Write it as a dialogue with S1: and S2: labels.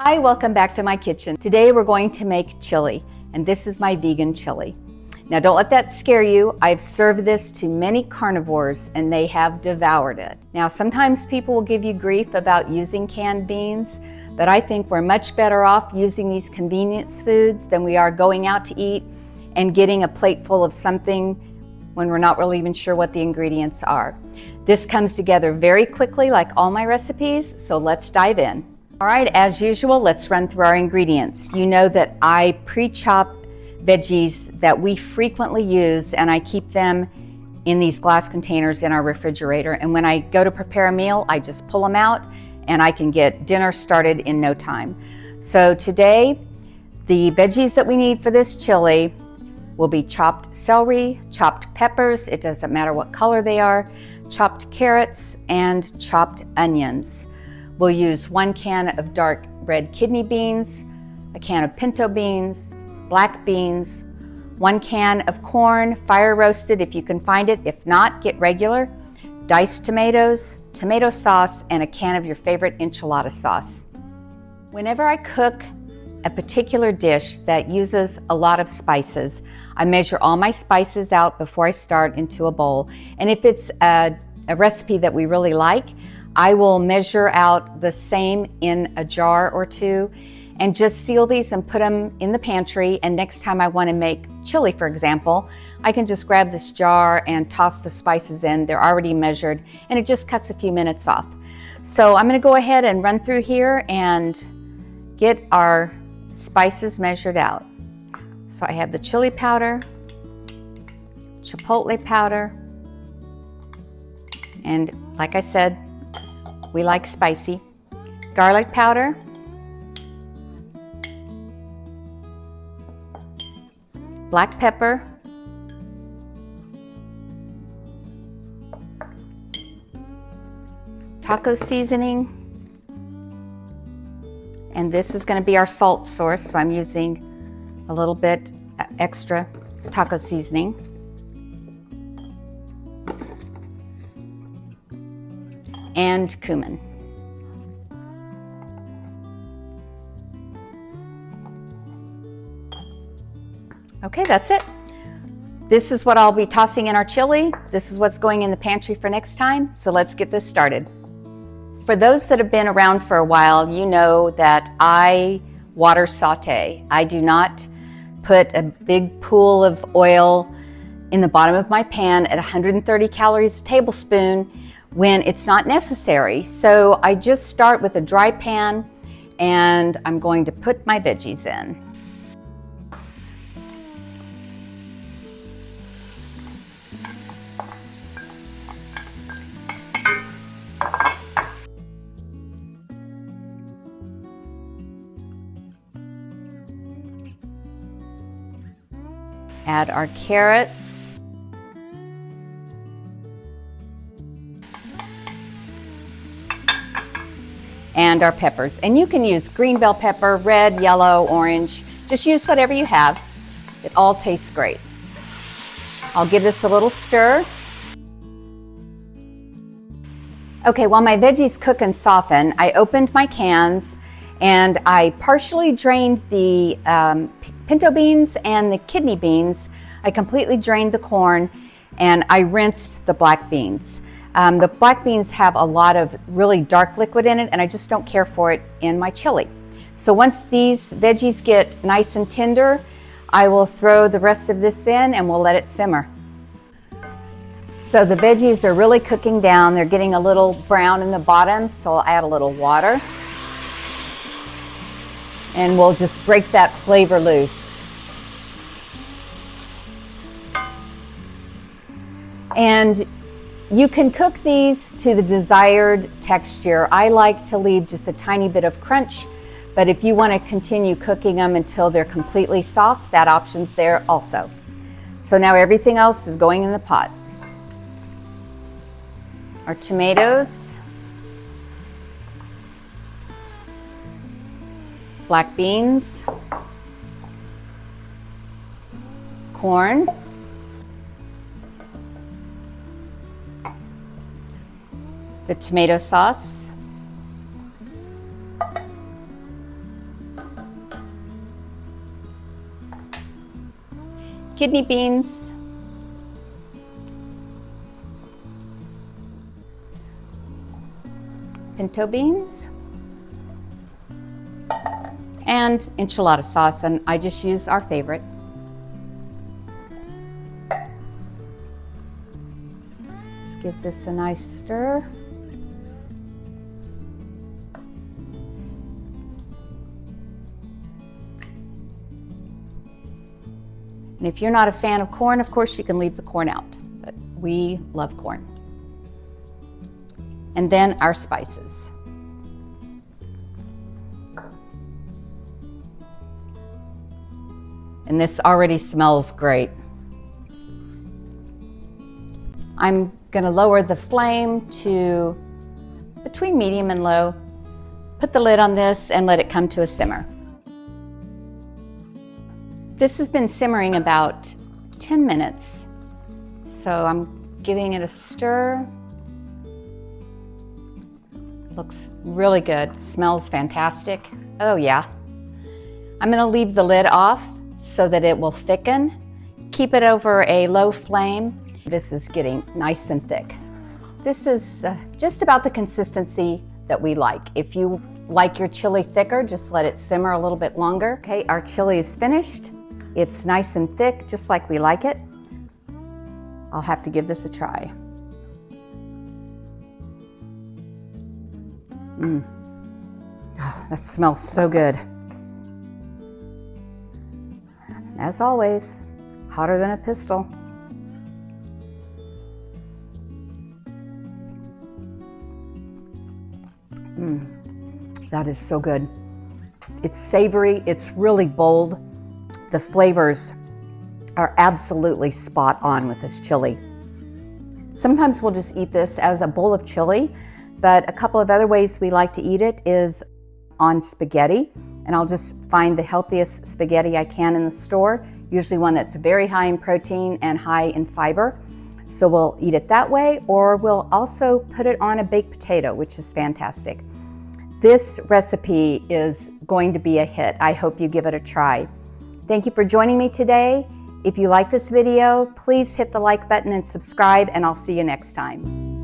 S1: Hi, welcome back to my kitchen. Today we're going to make chili, and this is my vegan chili. Now don't let that scare you. I've served this to many carnivores and they have devoured it. Now sometimes people will give you grief about using canned beans, but I think we're much better off using these convenience foods than we are going out to eat and getting a plate full of something when we're not really even sure what the ingredients are. This comes together very quickly like all my recipes, so let's dive in. All right, as usual, let's run through our ingredients. You know that I pre-chop veggies that we frequently use, and I keep them in these glass containers in our refrigerator. And when I go to prepare a meal, I just pull them out and I can get dinner started in no time. So today, the veggies that we need for this chili will be chopped celery, chopped peppers, it doesn't matter what color they are, chopped carrots, and chopped onions. We'll use 1 can of dark red kidney beans, a can of pinto beans, black beans, 1 can of corn, fire roasted if you can find it. If not, get regular, diced tomatoes, tomato sauce, and a can of your favorite enchilada sauce. Whenever I cook a particular dish that uses a lot of spices, I measure all my spices out before I start into a bowl. And if it's a recipe that we really like, I will measure out the same in a jar or two and just seal these and put them in the pantry. And next time I want to make chili, for example, I can just grab this jar and toss the spices in. They're already measured and it just cuts a few minutes off. So I'm going to go ahead and run through here and get our spices measured out. So I have the chili powder, chipotle powder, and like I said, we like spicy. Garlic powder, black pepper, taco seasoning, and this is going to be our salt source, so I'm using a little bit extra taco seasoning. And cumin. Okay, that's it. This is what I'll be tossing in our chili. This is what's going in the pantry for next time. So let's get this started. For those that have been around for a while, you know that I water saute. I do not put a big pool of oil in the bottom of my pan at 130 calories a tablespoon when it's not necessary. So I just start with a dry pan and I'm going to put my veggies in. Add our carrots. And our peppers. And you can use green bell pepper, red, yellow, orange. Just use whatever you have. It all tastes great. I'll give this a little stir. Okay, while my veggies cook and soften, I opened my cans and I partially drained the pinto beans and the kidney beans. I completely drained the corn and I rinsed the black beans. The black beans have a lot of really dark liquid in it and I just don't care for it in my chili. So once these veggies get nice and tender, I will throw the rest of this in and we'll let it simmer. So the veggies are really cooking down. They're getting a little brown in the bottom, so I'll add a little water. And we'll just break that flavor loose. And you can cook these to the desired texture. I like to leave just a tiny bit of crunch, but if you want to continue cooking them until they're completely soft, that option's there also. So now everything else is going in the pot. Our tomatoes, black beans, corn, the tomato sauce, kidney beans, pinto beans, and enchilada sauce, and I just use our favorite. Let's give this a nice stir. And if you're not a fan of corn, of course you can leave the corn out, but we love corn. And then our spices. And this already smells great. I'm gonna lower the flame to between medium and low. Put the lid on this and let it come to a simmer. This has been simmering about 10 minutes. So I'm giving it a stir. Looks really good, smells fantastic. Oh yeah. I'm gonna leave the lid off so that it will thicken. Keep it over a low flame. This is getting nice and thick. This is just about the consistency that we like. If you like your chili thicker, just let it simmer a little bit longer. Okay, our chili is finished. It's nice and thick, just like we like it. I'll have to give this a try. Oh, that smells so good. As always, hotter than a pistol. That is so good. It's savory, it's really bold. The flavors are absolutely spot on with this chili. Sometimes we'll just eat this as a bowl of chili, but a couple of other ways we like to eat it is on spaghetti, and I'll just find the healthiest spaghetti I can in the store, usually one that's very high in protein and high in fiber. So we'll eat it that way, or we'll also put it on a baked potato, which is fantastic. This recipe is going to be a hit. I hope you give it a try. Thank you for joining me today. If you like this video, please hit the like button and subscribe, and I'll see you next time.